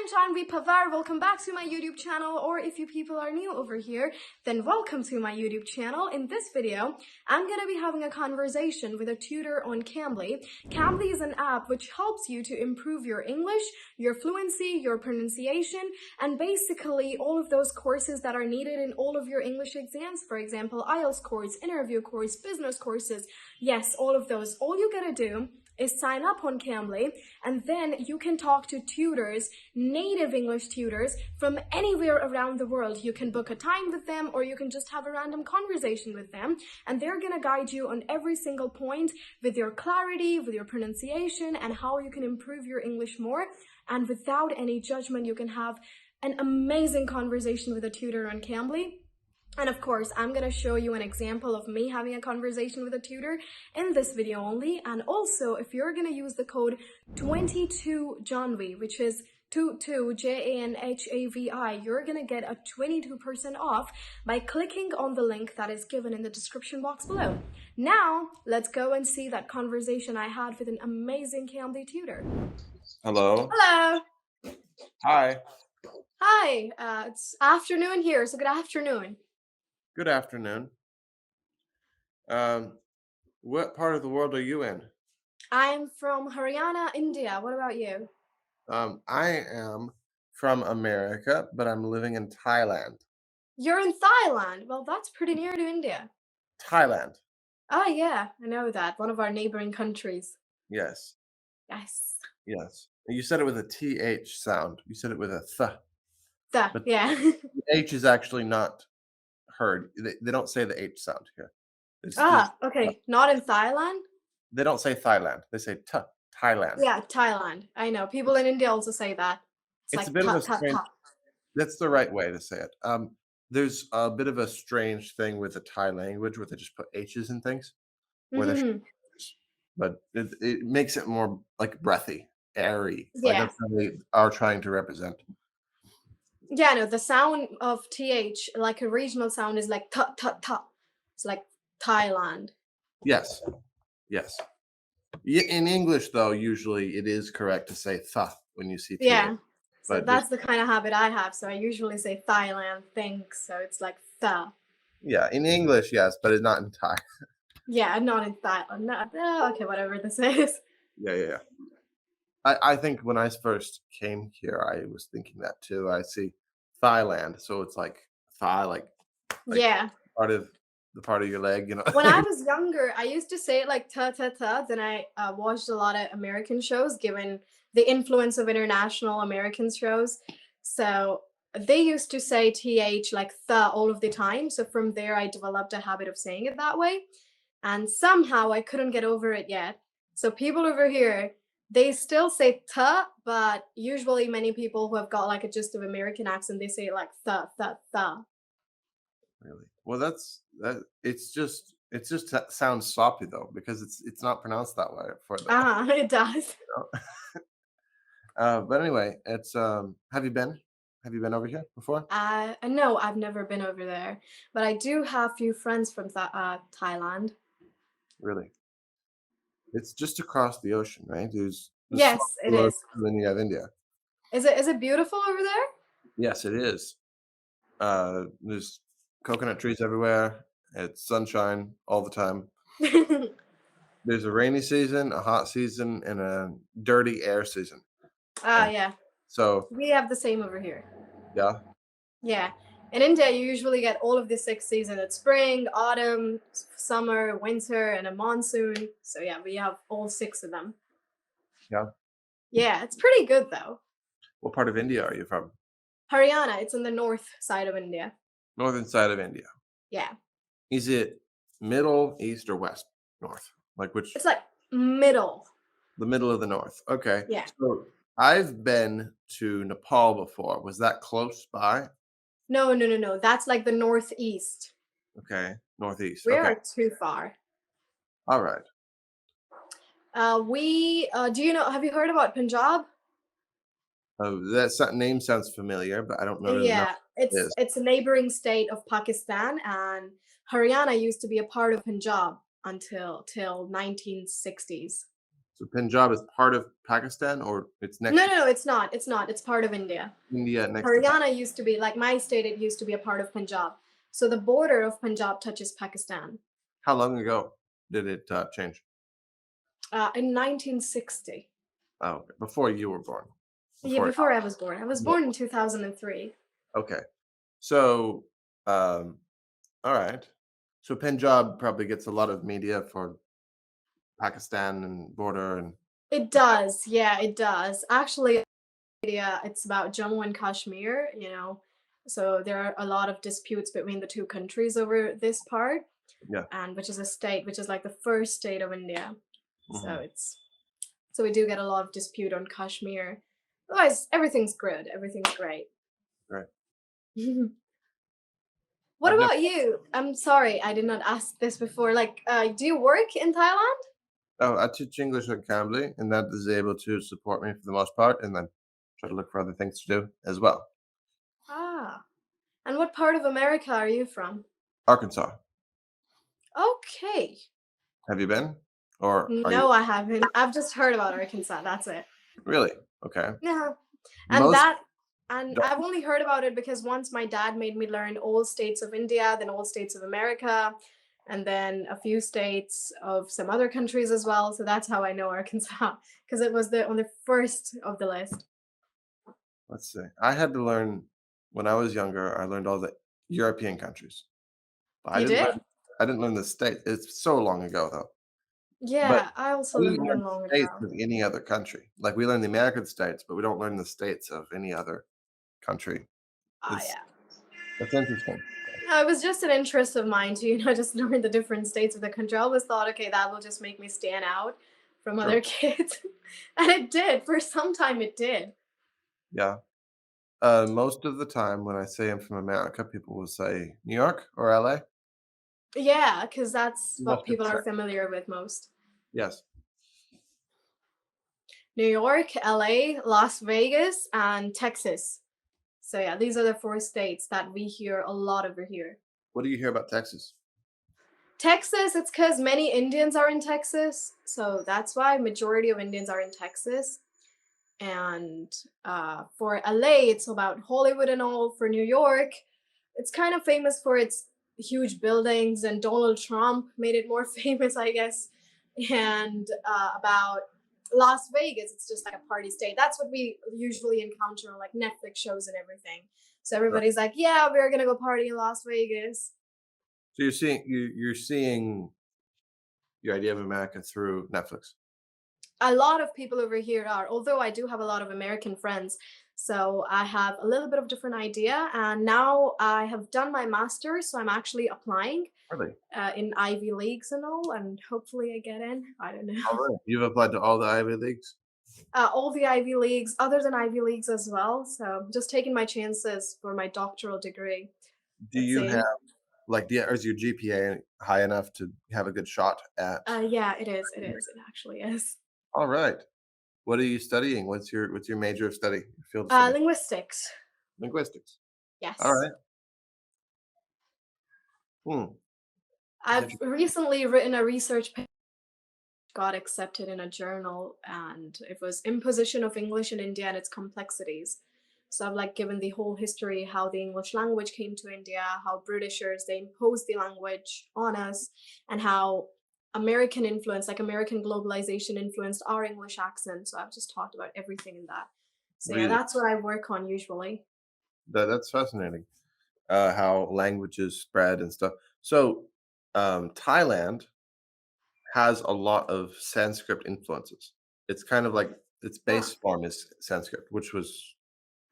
I'm Janhavi Panwar. Welcome back to my YouTube channel, or if you people are new over here, then welcome to my YouTube channel. In this video, I'm gonna be having a conversation with a tutor on Cambly. Cambly is an app which helps you to improve your English, your fluency, your pronunciation, and basically all of those courses that are needed in all of your English exams. For example, IELTS course, interview course, business courses. Yes, all of those. All you gotta do is sign up on Cambly, and then you can talk to tutors, native English tutors from anywhere around the world. You can book a time with them, or you can just have a random conversation with them, and they're gonna guide you on every single point with your clarity, with your pronunciation, and how you can improve your English more. And without any judgment, you can have an amazing conversation with a tutor on Cambly. And of course, I'm going to show you an example of me having a conversation with a tutor in this video only. And also, if you're going to use the code 22Janhavi, which is 22 Janhavi, you're going to get a 22% off by clicking on the link that is given in the description box below. Now, let's go and see that conversation I had with an amazing Cambly tutor. Hello. Hello. Hi. Hi. It's afternoon here, so good afternoon. Good afternoon. What part of the world are you in? I'm from Haryana, India. What about you? I am from America, but I'm living in Thailand. You're in Thailand. Well, that's pretty near to India. Thailand. Oh, yeah, I know that. One of our neighboring countries. Yes. Yes. Yes. You said it with a TH sound. You said it with a th. But Yeah. the H is actually not heard. They don't say the H sound here. Okay. Not in Thailand? They don't say Thailand. They say t. Thailand. Yeah, Thailand. I know. People in India also say that. It's like a bit of a strange. ta. That's the right way to say it. There's a bit of a strange thing with the Thai language where they just put H's in things, where Mm-hmm. but it makes it more like breathy, airy. Like Yeah. that's how they are trying to represent. Yeah, no, the sound of TH, like a regional sound, is like ta. It's like Thailand. Yes, yes. In English, though, usually it is correct to say th when you see th. Yeah. So But that's the kind of habit I have. So I usually say Thailand things. So it's like tha. yeah, in English, yes, but it's not in Thai. Yeah, not in Thailand. No, okay, whatever this is. Yeah. I think when I first came here, I was thinking that too. I see Thailand, so it's like thigh, like Yeah. part of the part of your leg, you know. When I was younger, I used to say it like ta. Then I watched a lot of American shows, given the influence of international American shows. So they used to say th like the all of the time. So from there, I developed a habit of saying it that way. And somehow I couldn't get over it yet. So people over here, they still say ta, but usually many people who have got like a gist of American accent, they say it like the. Really? Well, that. It's just that sounds sloppy though because it's not pronounced that way for the. It does. But anyway, it's Have you been? Have you been over here before? No, I've never been over there, but I do have few friends from Thailand. Really? It's just across the ocean, right? There's Yes, it ocean, is. and then you have India. Is it beautiful over Yes, it is. There's coconut trees everywhere. It's sunshine all the time. there? There's a rainy season, a hot season, and a dirty air season. And Yeah. so, We have the same over here. yeah, Yeah. In India, you usually get all of the 6 seasons. It's spring, autumn, summer, winter, and a monsoon. So yeah, we have all 6 of them. yeah. Yeah, it's pretty good though. What part of India are you from? Haryana, it's on the north side of India. Northern side of India. Yeah. Is it middle, east, or west? North? Like which? It's like middle. The middle of the north. Okay. Yeah. So I've been to Nepal before. Was that close by? No. That's like the northeast. Okay. Northeast. We Okay. are too far. All right. Do you know, have you heard about Punjab? That name sounds familiar, but I don't know really know Yeah, what it is. it's a neighboring state of Pakistan, and Haryana used to be a part of Punjab until till 1960s. So Punjab is part of Pakistan, or it's next No, to no, no, it's not. It's not. It's part of India. India, next to Pakistan? Haryana used to be like my state. It used to be a part of Punjab. So the border of Punjab touches Pakistan. How long ago did it change? In 1960. Oh, okay. Before you were born. Yeah, Before. before I was born. I was Yeah. born in 2003. Okay. So, all right. So Punjab probably gets a lot of media for Pakistan and border and It does. Yeah, it does. Actually, yeah, it's about Jammu and Kashmir, you know. So there are a lot of disputes between the two countries over this part, yeah. and which is a state, which is like the first state of India. So Hmm. we do get a lot of dispute on Kashmir. Otherwise, everything's good. Everything's great. Right. What I've never. about you? I'm sorry, I did not ask this before. Like, do you work in Thailand? Oh, I teach English at Cambly, and that is able to support me for the most part, and then try to look for other things to do as well. Ah. And what part of America are you from? Arkansas. Okay. Have you been, or are you No, I haven't. I've just heard about Arkansas. That's it. really? Okay. Yeah. And Most. I've only heard about it because once my dad made me learn all states of India, then all states of America, and then a few states of some other countries as well. So that's how I know Arkansas because it was the on the first of the list. Let's see. I had to learn when I was younger. I learned all the European countries. I You didn't did? learn. I didn't learn the states. It's so long ago though. But Yeah, I also we learned them learn long states ago. of any other country. Like we learn the American states, but we don't learn the states of any other country. Ah, It's yeah. That's interesting. No, it was just an interest of mine to, just learn the different states of the country. I always thought, okay, that will just make me stand out from Sure. other kids. And it did. For some time, it did. Yeah. Most of the time when I say I'm from America, people will say New York or LA. Yeah, because that's what Most people people say. are familiar with most. Yes. New York, LA, Las Vegas, and Texas. So, yeah, these are the four states that we hear a lot over here. What do you hear about Texas? Texas, it's because many Indians are in Texas. So that's why majority of Indians are in Texas. And for LA, it's about Hollywood and all. For New York, it's kind of famous for its huge buildings, and Donald Trump made it more famous, I guess. And about Las Vegas, it's just like a party state. That's what we usually encounter on like Netflix shows and everything. So Sure. everybody's like, "Yeah, we're gonna go party in Las Vegas." So you're seeing your idea of America through Netflix. A lot of people over here are, although I do have a lot of American friends, so I have a little bit of different idea. And now I have done my master's, so I'm actually applying Really? in Ivy Leagues and all, and hopefully I get in. I don't know. All right. You've applied to all the Ivy Leagues? All the Ivy Leagues, other than Ivy Leagues as well. So just taking my chances for my doctoral degree. Do Let's you have see. is your GPA high enough to have a good shot at? Yeah, it is. It is. It actually is. All right. What are you studying? What's your major of study, your field of study? Linguistics. Linguistics. All Yes. right. Hmm. I've Did you recently written a research got accepted in a journal, and it was Imposition of English in India and its Complexities. So I've like given the whole history, how the English language came to India, how Britishers they imposed the language on us, and how American influence, like American globalization influenced our English accent. So I've just talked about everything in that. So yeah, really? that's what I work on usually. That's fascinating. How languages spread and stuff. So, Thailand has a lot of Sanskrit influences. It's kind of like its base Ah. form is Sanskrit, which was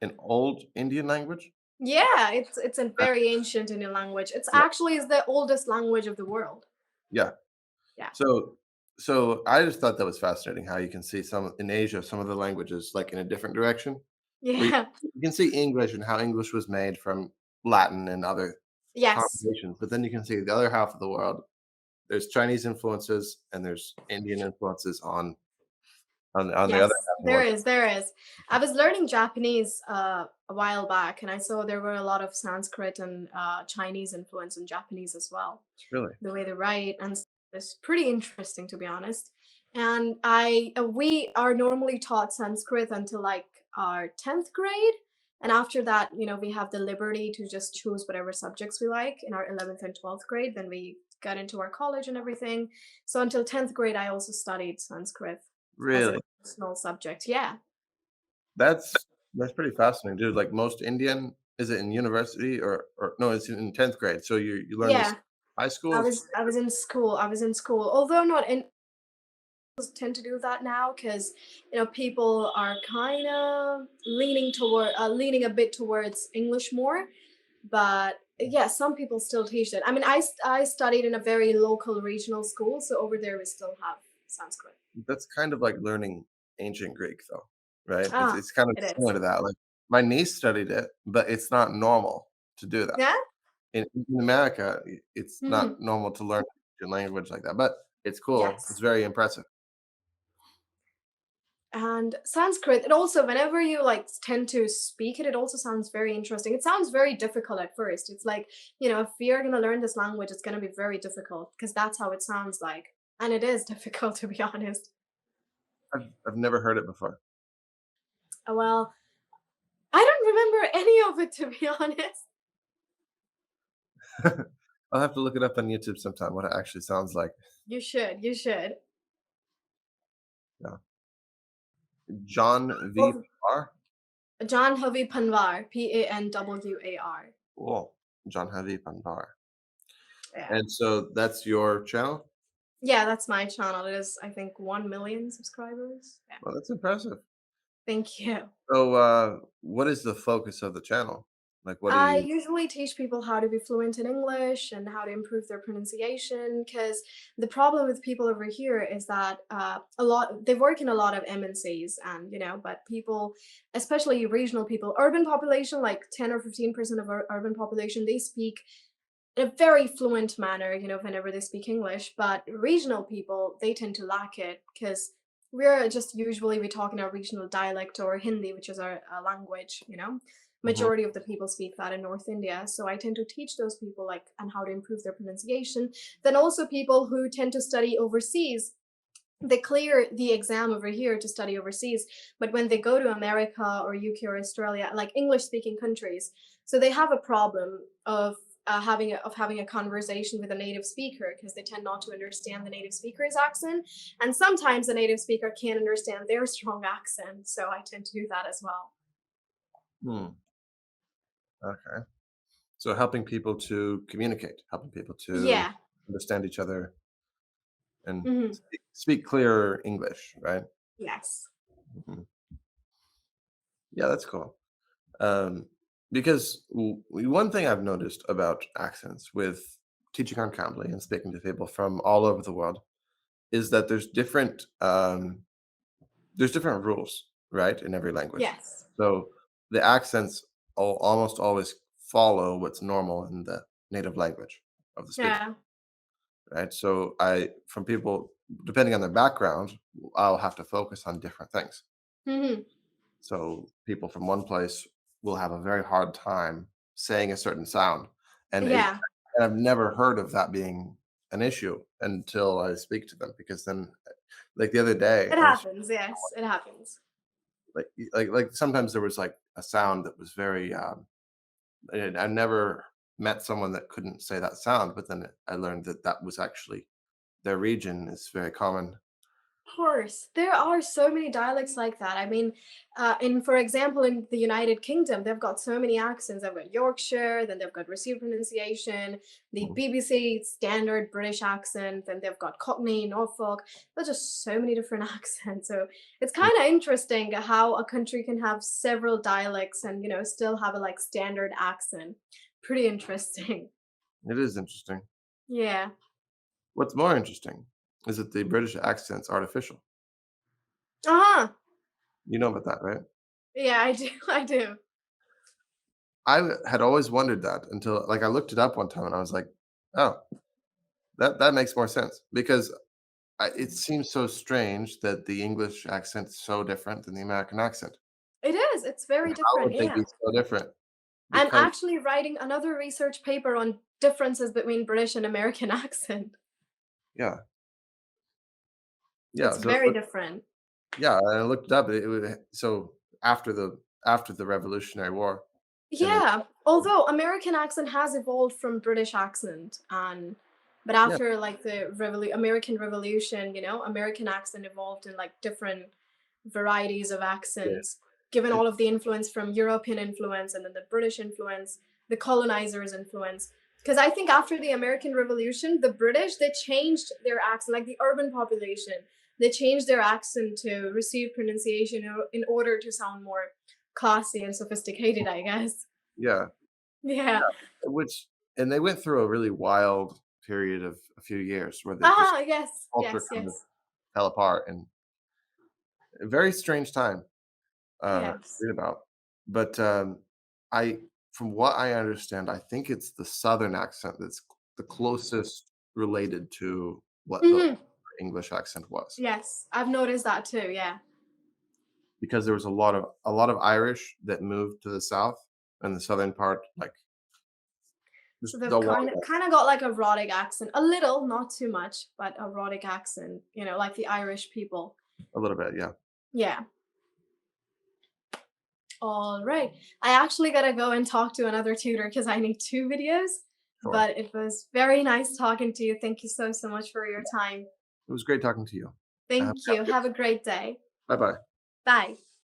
an old Indian language. Yeah, it's a Uh, very ancient Indian language. It's yeah, actually is the oldest language of the world. yeah. Yeah. So, I just thought that was fascinating how you can see some in Asia, some of the languages like in a different direction. Where Yeah. you can see English and how English was made from Latin and other Yes. combinations, but then you can see the other half of the world. There's Chinese influences and there's Indian influences on the other Yes, half of the there world. is, there is. I was learning Japanese a while back, and I saw there were a lot of Sanskrit and Chinese influence in Japanese as well. Really? The way they write, and it's pretty interesting, to be honest. And we are normally taught Sanskrit until like our 10th grade. And after that, we have the liberty to just choose whatever subjects we like in our 11th and 12th grade. Then we got into our college and everything. So until 10th grade, I also studied Sanskrit as a Really? personal subject. Yeah. That's that's pretty fascinating, dude. Like most Indian, is it in university or no? It's in 10th grade. So you learn this Yeah. high school. I was in school. I was in school. Although not in tend to do that now because people are kind of leaning a bit towards English more, but yeah, some people still teach it. I mean, I studied in a very local regional school, so over there we still have Sanskrit. That's kind of like learning ancient Greek, though, right? It's Ah, it's kind of it is. similar to that. Like my niece studied it, but it's not normal to do that. Yeah. In America, it's not Hmm. normal to learn a language like that, but it's cool. It's Yes. very impressive. And Sanskrit, it also, whenever you like tend to speak it, it also sounds very interesting. It sounds very difficult at first. It's like, if you're going to learn this language, it's going to be very difficult because that's how it sounds like. And it is difficult, to be honest. I've never heard it before. Well, I don't remember any of it, to be honest. I'll have to look it up on YouTube sometime, what it actually sounds like. You should. You should. Yeah. John V. Well, Panwar? Janhavi Panwar, Panwar. Cool. Janhavi Panwar. Yeah. And so that's your channel? Yeah, that's my channel. It is, I think, 1 million subscribers. Yeah. Well, that's impressive. Thank you. So, what is the focus of the channel? Like, what do I you usually teach people how to be fluent in English and how to improve their pronunciation because the problem with people over here is that they work in a lot of MNCs and but people, especially regional people, urban population, like 10 or 15% of our urban population, they speak in a very fluent manner, whenever they speak English. But regional people, they tend to lack it because we're just usually we talk in our regional dialect or Hindi, which is our language. Mhm. Majority of the people speak that in North India, so I tend to teach those people like on how to improve their pronunciation. Then also people who tend to study overseas, they clear the exam over here to study overseas, but when they go to America or UK or Australia, like English speaking countries, so they have a problem of having a conversation with a native speaker because they tend not to understand the native speaker's accent, and sometimes the native speaker can't understand their strong accent, so I tend to do that as well. Hmm, okay. So helping people to communicate, helping people to Yeah. understand each other and Hmm. speak clear English, right? Yes. Mhm. Yeah, that's cool. Um, because one thing I've noticed about accents with teaching on Cambly and speaking to people from all over the world is that there's different rules, right, in every language. Yes. So the accents almost always follow what's normal in the native language of the speaker, Yeah. right? So from people, depending on their background, I'll have to focus on different things. Hmm. So people from one place will have a very hard time saying a certain sound, and Yeah. I've never heard of that being an issue until I speak to them because then, like the other day, It I was happens. Yes, it happens. like sometimes there was like a sound that was very I never met someone that couldn't say that sound, but then I learned that that was actually their region is very common. Course. There are so many dialects like that. I mean, for example, in the United Kingdom, they've got so many accents. They've got Yorkshire, then they've got received pronunciation, the Mm. BBC standard British accent, then they've got Cockney, Norfolk. There's just so many different accents. So it's Mm. kind of interesting how a country can have several dialects and still have a like standard accent. Pretty interesting. It is interesting. Yeah. What's more interesting is that the British accent's artificial. Uh-huh. You know about that, right? Yeah, I do. I do. Had always wondered that until like I looked it up one time and I was like, oh, that makes more sense because it seems so strange that the English accent's so different than the American accent. It is. It's very How different. would they Yeah. be so different? I'm Because actually writing another research paper on differences between British and American accent. yeah, Yeah, It's so very different. yeah, I looked it up. It was so after the Revolutionary War, and then Yeah, although American accent has evolved from British accent, and but yeah, after like the American Revolution, American accent evolved in like different varieties of yeah, accents, given it all of the influence from European influence and then the British influence, the colonizers' influence. Because I think after the American Revolution, the British they changed their accent, like the urban population, they changed their accent to receive pronunciation in order to sound more classy and sophisticated, I guess. yeah, Yeah. which and they went through a really wild period of a few years where they just Ah, yes, culture yes, kind of yes, fell apart, and a very strange time, to yes. read about. But, I from what I understand, I think it's the Southern accent that's the closest related to what the Hmm. English accent was, Yes, I've noticed that too. Yeah. because there was a lot of Irish that moved to the South, and the Southern part, like, So just they've the water kind of got like a rhotic accent, a little, not too much, but a rhotic accent. Like the Irish people. a little bit, yeah. Yeah. All right. I actually gotta go and talk to another tutor because I need two videos. Sure. But it was very nice talking to you. Thank you so so much for your Yeah. time. It was great talking to you. Thank Have you. a good Have a great day. Bye-bye. Bye.